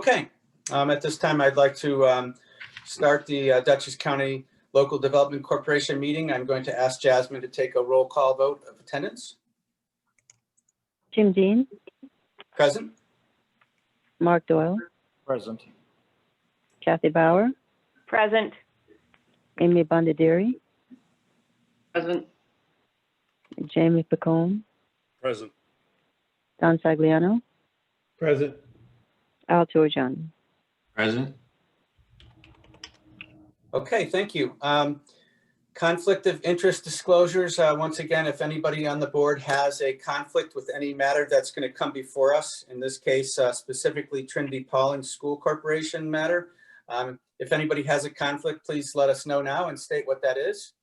Okay, at this time, I'd like to start the Dutchess County Local Development Corporation meeting. I'm going to ask Jasmine to take a roll call vote of attendance. Jim Dean, Present. Mark Doyle, Present. Kathy Bauer, Present. Amy Bondaderi, Present. Jamie Picone, Present. Don Sagliano, Present. Al Torjani. Present. Okay, thank you. Conflict of interest disclosures. Once again, if anybody on the board has a conflict with any matter that's going to come before us, in this case, specifically Trinity Pauling School Corporation matter, if anybody has a conflict, please let us know now and state what that is.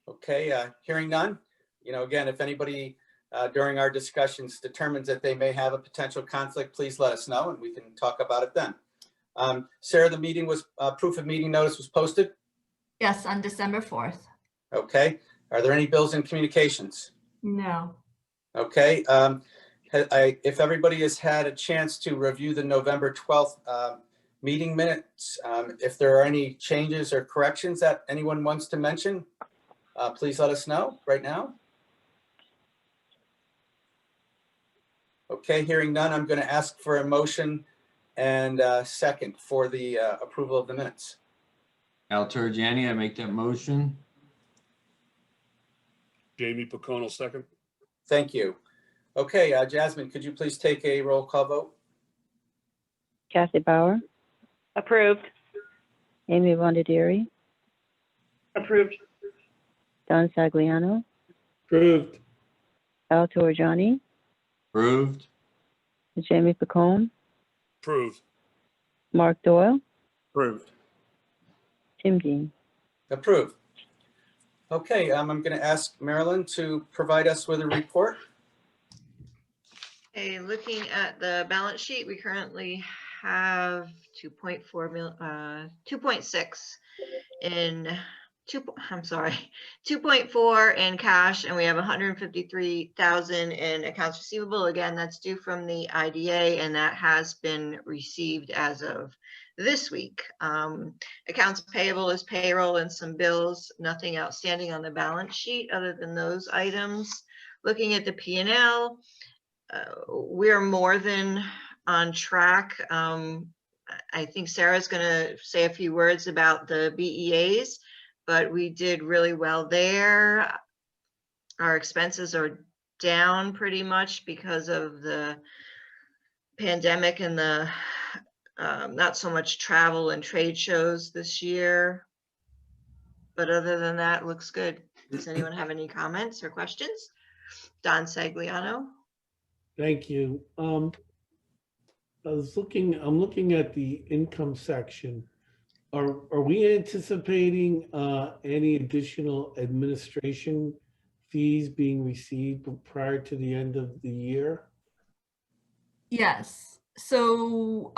Okay, hearing none. Again, if anybody during our discussions determines that they may have a potential conflict, please let us know and we can talk about it then. Sarah, the meeting was, proof of meeting notice was posted? Yes, on December 4th. Okay. Are there any bills and communications? No. Okay. If everybody has had a chance to review the November 12th meeting minutes, if there are any changes or corrections that anyone wants to mention, please let us know right now. Okay, hearing none, I'm going to ask for a motion and second for the approval of the minutes. Al Torjani, I make that motion. Jamie Picone, second. Thank you. Okay, Jasmine, could you please take a roll call vote? Kathy Bauer, Approved. Amy Bondaderi, Approved. Don Sagliano, Approved. Al Torjani, Approved. Jamie Picone, Approved. Mark Doyle, Approved. Jim Dean. Approved. Okay, I'm going to ask Marilyn to provide us with a report. Okay, looking at the balance sheet, we currently have 2.6 in 2.4 in cash, and we have 153,000 in accounts receivable. Again, that's due from the IDA, and that has been received as of this week. Accounts payable is payroll and some bills, nothing outstanding on the balance sheet other than those items. Looking at the P&L, we're more than on track. I think Sarah's going to say a few words about the BEAs, but we did really well there. Our expenses are down pretty much because of the pandemic and the not so much travel and trade shows this year. But other than that, it looks good. Does anyone have any comments or questions? Don Sagliano. Thank you. I'm looking at the income section. Are we anticipating any additional administration fees being received prior to the end of the year? Yes. So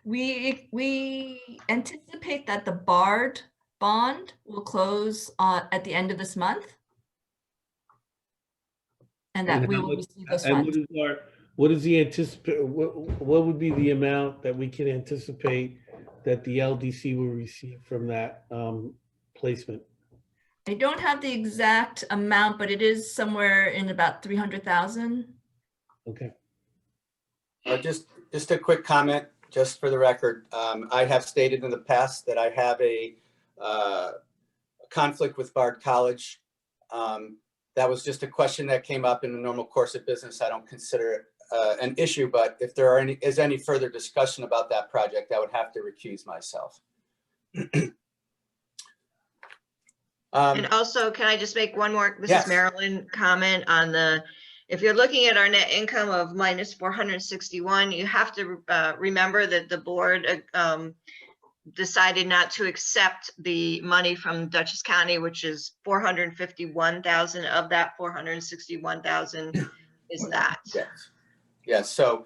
we anticipate that the BARD bond will close at the end of this month, and that we will receive those funds. What is the anticipate? What would be the amount that we can anticipate that the LDC will receive from that placement? I don't have the exact amount, but it is somewhere in about 300,000. Okay. Just a quick comment, just for the record. I have stated in the past that I have a conflict with Bard College. That was just a question that came up in the normal course of business. I don't consider it an issue, but if there is any further discussion about that project, I would have to recuse myself. And also, can I just make one more, this Yes. is Marilyn, comment on the, if you're looking at our net income of minus 461, you have to remember that the board decided not to accept the money from Dutchess County, which is 451,000. Of that 461,000 is that. Yes. Yes. So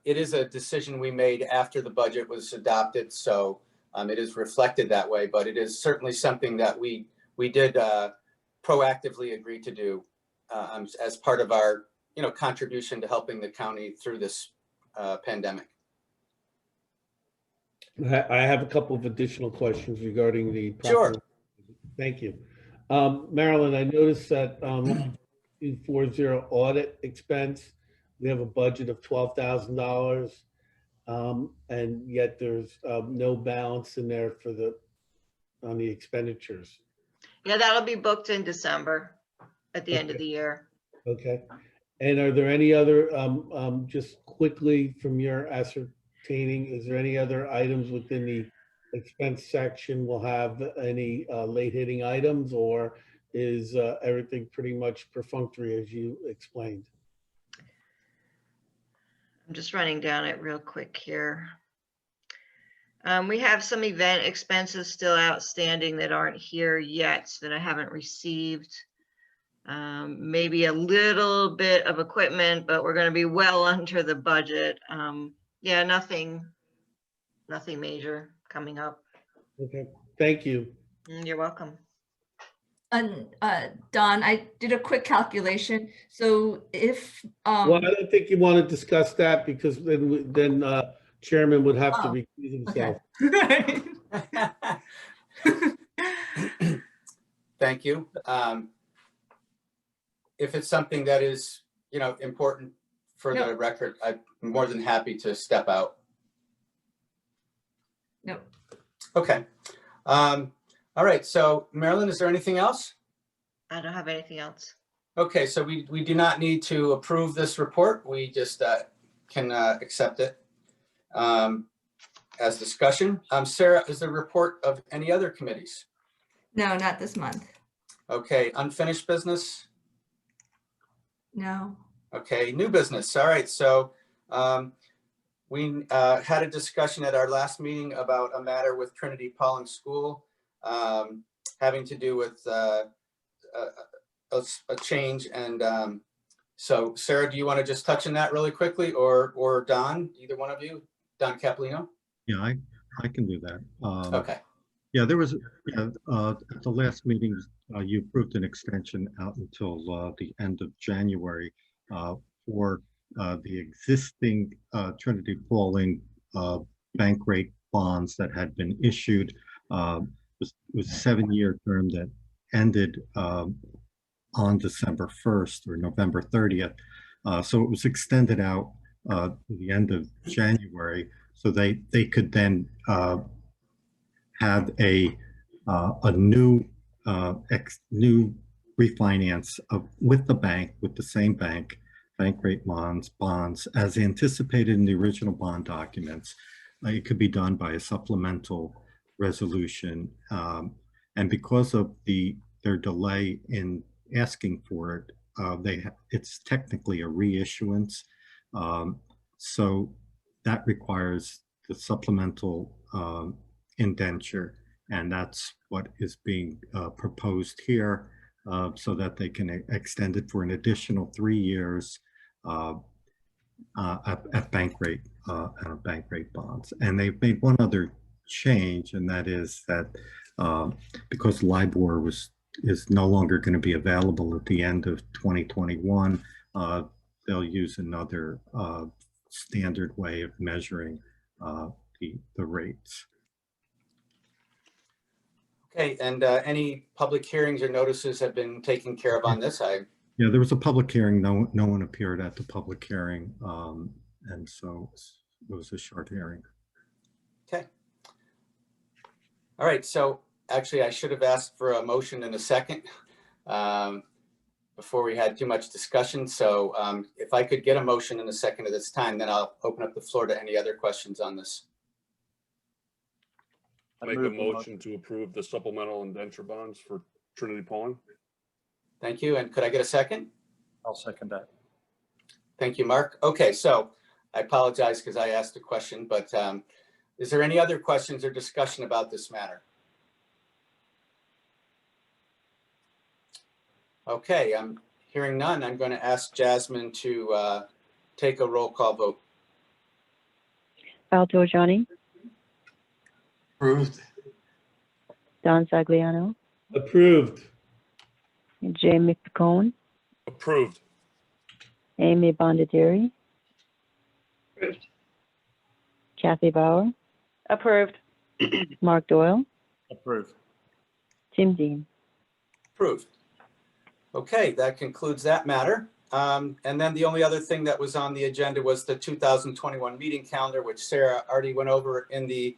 it is a decision we made after the budget was adopted. So it is reflected that way, but it is certainly something that we did proactively agree to do as part of our contribution to helping the county through this pandemic. I have a couple of additional questions regarding the. Sure. Thank you. Marilyn, I noticed that 240 audit expense, we have a budget of $12,000. And yet there's no balance in there on the expenditures. Yeah, that'll be booked in December at the end of the year. Okay. And are there any other, just quickly from your ascertaining, is there any other items within the expense section will have any late hitting items, or is everything pretty much perfunctory as you explained? I'm just running down it real quick here. We have some event expenses still outstanding that aren't here yet, that I haven't received. Maybe a little bit of equipment, but we're going to be well under the budget. Yeah, nothing major coming up. Okay, thank you. You're welcome. And Don, I did a quick calculation. So if Well, I don't think you want to discuss that because then Chairman would have to recuse himself. okay. Thank you. If it's something that is, important for No. the record, I'm more than happy to step out. No. Okay. All right. So Marilyn, is there anything else? I don't have anything else. Okay. So we do not need to approve this report. We just can accept it as discussion. Sarah, is there a report of any other committees? No, not this month. Okay. Unfinished business? No. Okay. New business. All right. So we had a discussion at our last meeting about a matter with Trinity Pauling School having to do with a change. And so Sarah, do you want to just touch on that really quickly, or Don, either one of you? Don Capolino? Yeah, I can do that. Okay. Yeah, there was, at the last meeting, you approved an extension out until the end of January for the existing Trinity Pauling bank rate bonds that had been issued. It was a 7-year term that ended on December 1st or November 30th. So it was extended out to the end of January, so they could then have a new refinance with the bank, with the same bank rate bonds as anticipated in the original bond documents. It could be done by a supplemental resolution, and because of their delay in asking for it, it's technically a reissuance. So that requires the supplemental indenture, and that's what is being proposed here, so that they can extend it for an additional 3 years at bank rate bonds. And they've made one other change, and that is that because LIBOR is no longer going to be available at the end of 2021, they'll use another standard way of measuring the rates. Okay. And any public hearings or notices have been taken care of on this? Yeah, there was a public hearing. No one appeared at the public hearing, and so it was a short hearing. Okay. All right. So actually, I should have asked for a motion in a second before we had too much discussion. So if I could get a motion in a second at this time, then I'll open up the floor to any other questions on this. Make a motion to approve the supplemental indenture bonds for Trinity Pauling. Thank you. And could I get a second? I'll second that. Thank you, Mark. Okay, so I apologize because I asked a question, but is there any other questions or discussion about this matter? Okay, I'm hearing none. I'm going to ask Jasmine to take a roll call vote. Al Torjani, Approved. Don Sagliano, Approved. Jamie Picone, Approved. Amy Bondieri, Approved. Kathy Bauer, Approved. Mark Doyle, Approved. Jim Dean. Approved. Okay, that concludes that matter. And then the only other thing that was on the agenda was the 2021 meeting calendar, which Sarah already went over in the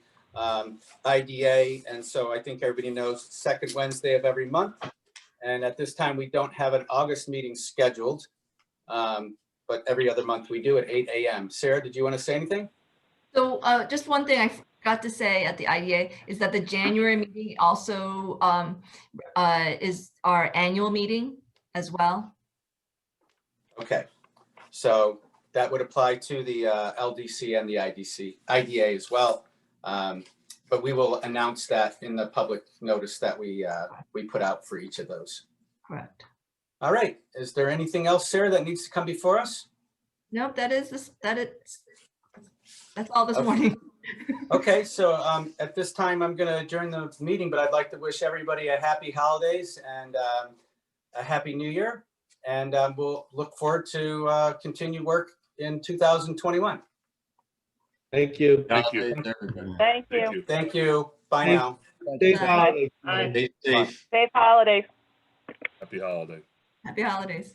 IDA. And so I think everybody knows second Wednesday of every month. And at this time, we don't have an August meeting scheduled. But every other month we do at 8 a.m. Sarah, did you want to say anything? So just one thing I forgot to say at the IDA is that the January meeting also is our annual meeting as well. Okay, so that would apply to the LDC and the IDA as well. But we will announce that in the public notice that we put out for each of those. Correct. All right, is there anything else, Sarah, that needs to come before us? Nope, that's all this Okay. morning. Okay, so at this time, I'm going to adjourn the meeting, but I'd like to wish everybody a happy holidays and a happy new year. And we'll look forward to continue work in 2021. Thank you. Thank you. Holidays, everybody. Thank Thank you. you. Thank you. Bye Thank- now. Safe Bye. holidays. Bye. Stay safe. Safe holidays. Happy holiday. Happy holidays.